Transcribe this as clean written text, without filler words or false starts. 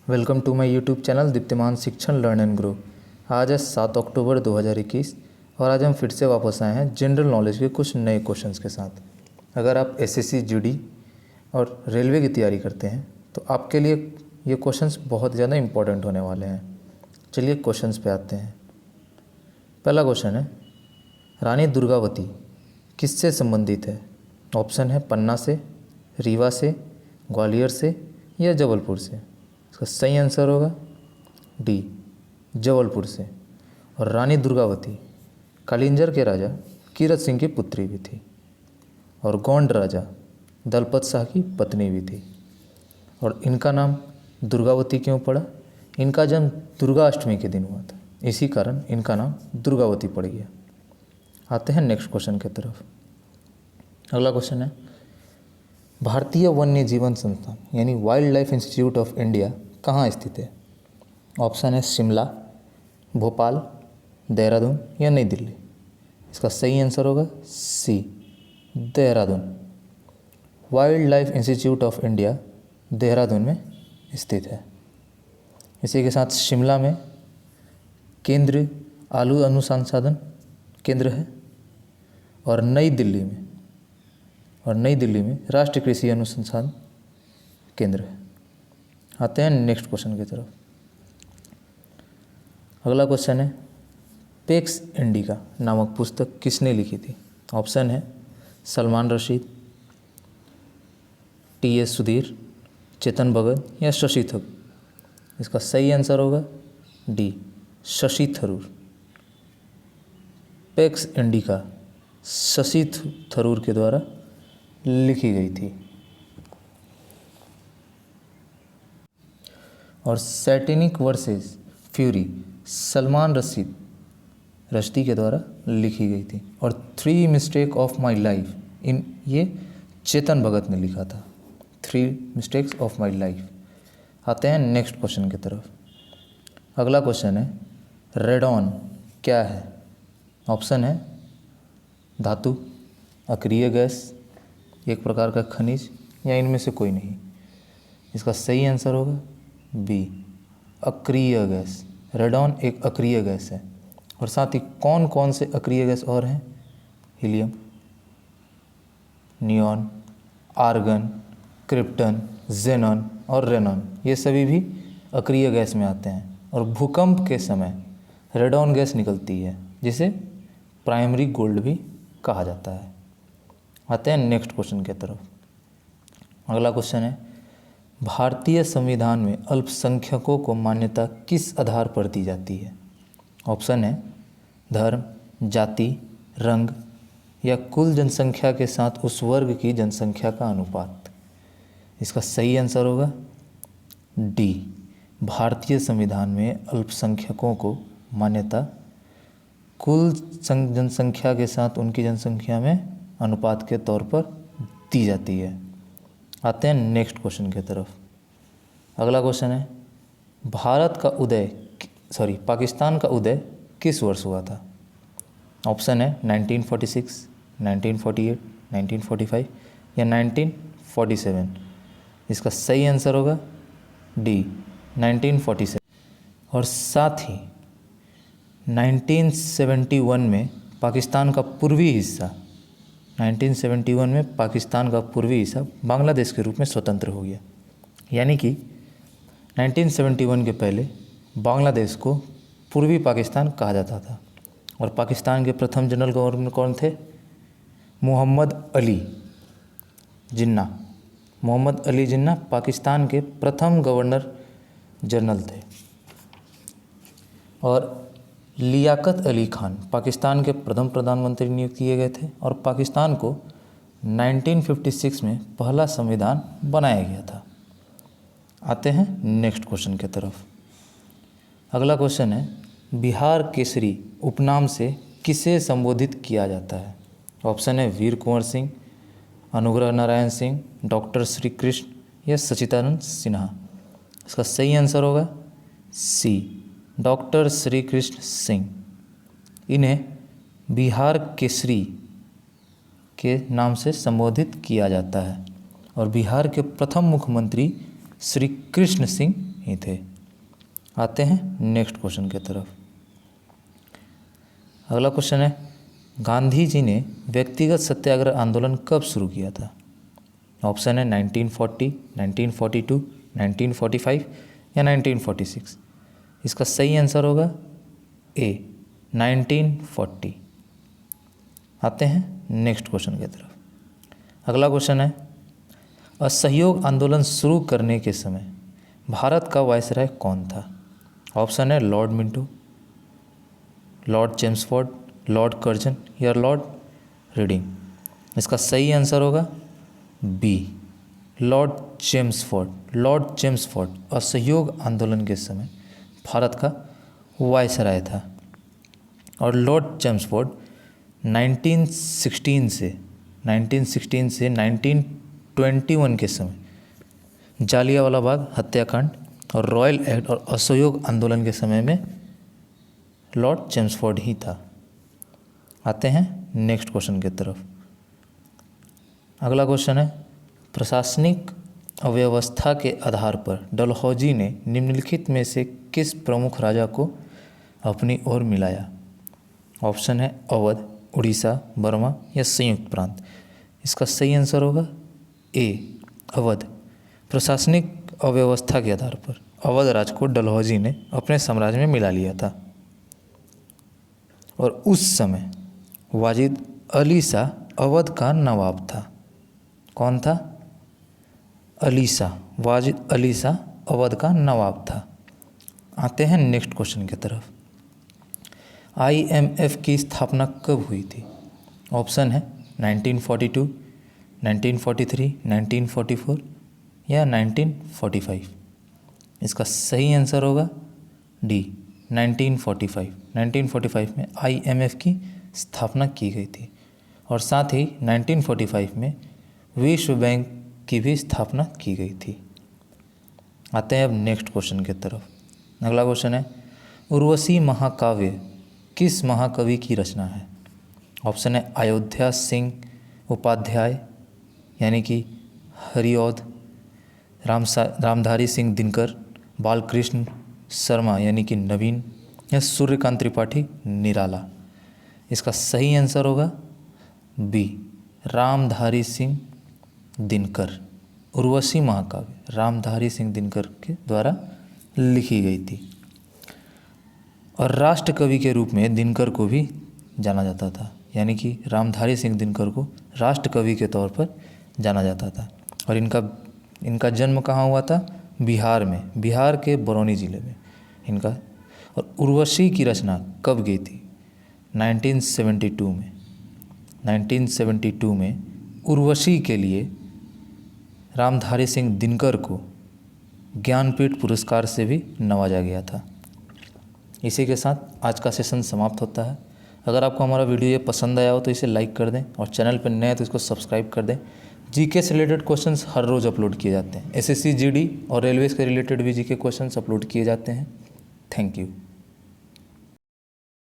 Welcome to my YouTube channel Diptiman Shikshan learn and grow. आज है 7 अक्टूबर 2021 और आज हम फिर से वापस आए हैं जनरल नॉलेज के कुछ नए क्वेश्चंस के साथ। अगर आप एसएससी जीडी और रेलवे की तैयारी करते हैं तो आपके लिए ये क्वेश्चंस बहुत ज़्यादा इंपॉर्टेंट होने वाले हैं। चलिए क्वेश्चंस पे आते हैं। पहला क्वेश्चन है, रानी दुर्गावती किससे संबंधित है? ऑप्शन है पन्ना से, रीवा से, ग्वालियर से या जबलपुर से। इसका सही आंसर होगा डी, जबलपुर से। और रानी दुर्गावती कालिंजर के राजा कीरत सिंह की पुत्री भी थी और गोंड राजा दलपत शाह की पत्नी भी थी। और इनका नाम दुर्गावती क्यों पड़ा? इनका जन्म दुर्गा अष्टमी के दिन हुआ था, इसी कारण इनका नाम दुर्गावती पड़ गया। आते हैं नेक्स्ट क्वेश्चन की तरफ। अगला क्वेश्चन है, भारतीय वन्य जीवन संस्थान यानी wild life institute of India कहाँ स्थित है? ऑप्शन है शिमला, भोपाल, देहरादून या नई दिल्ली। इसका सही आंसर होगा C, Dehradun. Wild life institute of India Dehradun में स्थित है। इसी के साथ शिमला में केंद्रीय आलू अनुसंधान केंद्र है और नई दिल्ली में राष्ट्रीय कृषि अनुसंधान केंद्र है। आते हैं नेक्स्ट क्वेश्चन की तरफ। अगला क्वेश्चन है, पैक्स इंडिका नामक पुस्तक किसने लिखी थी? ऑप्शन है सलमान रशीद, टी.एस. सुधीर, चेतन भगत या शशि थरूर। इसका सही आंसर होगा D, Shashi Tharoor. PACS indica Shashi Tharoor के द्वारा लिखी गई थी। और satanic versus fury Salman Rushdie के द्वारा लिखी गई थी। और 3 मिस्टेक ऑफ माई लाइफ ये चेतन भगत ने लिखा था। 3 मिस्टेक्स ऑफ माई लाइफ। आते हैं नेक्स्ट क्वेश्चन की तरफ। अगला क्वेश्चन है, रेडॉन क्या है? ऑप्शन है धातु, अक्रिय गैस, एक प्रकार का खनिज या इनमें से कोई नहीं। इसका सही आंसर होगा बी, अक्रिय गैस। रेडॉन एक अक्रिय गैस है। और साथ ही कौन कौन से अक्रिय गैस और हैं? Helium, neon, argon, krypton, xenon और रेनॉन, ये सभी भी अक्रिय गैस में आते हैं। और भूकंप के समय रेडॉन गैस निकलती है जिसे प्राइमरी गोल्ड भी कहा जाता है। आते हैं नेक्स्ट क्वेश्चन की तरफ। अगला क्वेश्चन है, भारतीय संविधान में अल्पसंख्यकों को मान्यता किस आधार पर दी जाती है? ऑप्शन है धर्म, जाति, रंग या कुल जनसंख्या के साथ उस वर्ग की जनसंख्या का अनुपात। इसका सही आंसर होगा डी, भारतीय संविधान में अल्पसंख्यकों को मान्यता कुल जनसंख्या के साथ उनकी जनसंख्या में अनुपात के तौर पर दी जाती है। आते हैं नेक्स्ट क्वेश्चन की तरफ। अगला क्वेश्चन है, पाकिस्तान का उदय किस वर्ष हुआ था? ऑप्शन है 1946, 1948, 1945 या 1947। इसका सही आंसर होगा डी, 1947। और साथ ही 1971 में पाकिस्तान का पूर्वी हिस्सा बांग्लादेश के रूप में स्वतंत्र हो गया। यानी कि 1971 के पहले बांग्लादेश को पूर्वी पाकिस्तान कहा जाता था। और पाकिस्तान के प्रथम जनरल गवर्नर कौन थे? मोहम्मद अली जिन्ना पाकिस्तान के प्रथम गवर्नर जनरल थे। और लियाकत अली खान पाकिस्तान के प्रथम प्रधानमंत्री नियुक्त किए गए थे। और पाकिस्तान को 1956 में पहला संविधान बनाया गया था। आते हैं नेक्स्ट क्वेश्चन की तरफ। अगला क्वेश्चन है, बिहार केसरी उपनाम से किसे संबोधित किया जाता है? ऑप्शन है वीर कुंवर सिंह, अनुग्रह नारायण सिंह, डॉक्टर श्री कृष्ण या सच्चिदानंद सिन्हा। इसका सही आंसर होगा सी, डॉक्टर श्री कृष्ण सिंह। इन्हें बिहार केसरी के नाम से संबोधित किया जाता है। और बिहार के प्रथम मुख्यमंत्री श्री कृष्ण सिंह ही थे। आते हैं नेक्स्ट क्वेश्चन की तरफ। अगला क्वेश्चन है, गांधी जी ने व्यक्तिगत सत्याग्रह आंदोलन कब शुरू किया था? ऑप्शन है 1940, 1942, 1945 या 1946। इसका सही आंसर होगा ए 1940। आते हैं नेक्स्ट क्वेश्चन की तरफ। अगला क्वेश्चन है, असहयोग आंदोलन शुरू करने के समय भारत का वायसराय कौन था? ऑप्शन है Lord Minto, Lord Chelmsford, Lord Curzon या लॉर्ड रीडिंग। इसका सही आंसर होगा B Lord Chelmsford. Lord Chelmsford असहयोग आंदोलन के समय भारत का वायसराय था। और लॉर्ड चेम्सफोर्ड 1916 से 1921 के समय जालियांवाला बाग हत्याकांड और रॉयल एक्ट और असहयोग आंदोलन के समय में लॉर्ड चेम्सफोर्ड ही था। आते हैं नेक्स्ट क्वेश्चन की तरफ। अगला क्वेश्चन है, प्रशासनिक अव्यवस्था के आधार पर डलहौजी ने निम्नलिखित में से किस प्रमुख राजा को अपनी ओर मिलाया? ऑप्शन है अवध, उड़ीसा, बर्मा या संयुक्त प्रांत। इसका सही आंसर होगा ए अवध। प्रशासनिक अव्यवस्था के आधार पर अवध राज को डलहौजी ने अपने साम्राज्य में मिला लिया था। और उस समय वाजिद अली शाह अवध का नवाब था। कौन था? अली शाह। वाजिद अली शाह अवध का नवाब था। आते हैं नेक्स्ट क्वेश्चन की तरफ। IMF की स्थापना कब हुई थी? ऑप्शन है 1942, 1943, 1944 या 1945। इसका सही आंसर होगा डी 1945। 1945 में IMF की स्थापना की गई थी और साथ ही 1945 में विश्व बैंक की भी स्थापना की गई थी। आते हैं अब नेक्स्ट क्वेश्चन की तरफ। अगला क्वेश्चन है, उर्वशी महाकाव्य किस महाकवि की रचना है? ऑप्शन है अयोध्या सिंह उपाध्याय यानी कि हरिऔध, रामधारी सिंह दिनकर, बालकृष्ण शर्मा यानी कि नवीन या सूर्यकांत त्रिपाठी निराला। इसका सही आंसर होगा बी रामधारी सिंह दिनकर। उर्वशी महाकाव्य रामधारी सिंह दिनकर के द्वारा लिखी गई थी। और राष्ट्र कवि के रूप में दिनकर को भी जाना जाता था, यानी कि रामधारी सिंह दिनकर को राष्ट्र कवि के तौर पर जाना जाता था। और इनका जन्म कहाँ हुआ था? बिहार में, बिहार के बरौनी ज़िले में इनका। और उर्वशी की रचना कब गई थी? 1972 में। 1972 में उर्वशी के लिए रामधारी सिंह दिनकर को ज्ञानपीठ पुरस्कार से भी नवाजा गया था। इसी के साथ आज का सेशन समाप्त होता है। अगर आपको हमारा वीडियो ये पसंद आया हो तो इसे लाइक कर दें और चैनल पर नए हैं तो इसको सब्सक्राइब कर दें। जीके से रिलेटेड क्वेश्चंस हर रोज़ अपलोड किए जाते हैं। SSC GD और रेलवेज़ के रिलेटेड भी जीके क्वेश्चंस अपलोड किए जाते हैं। Thank you.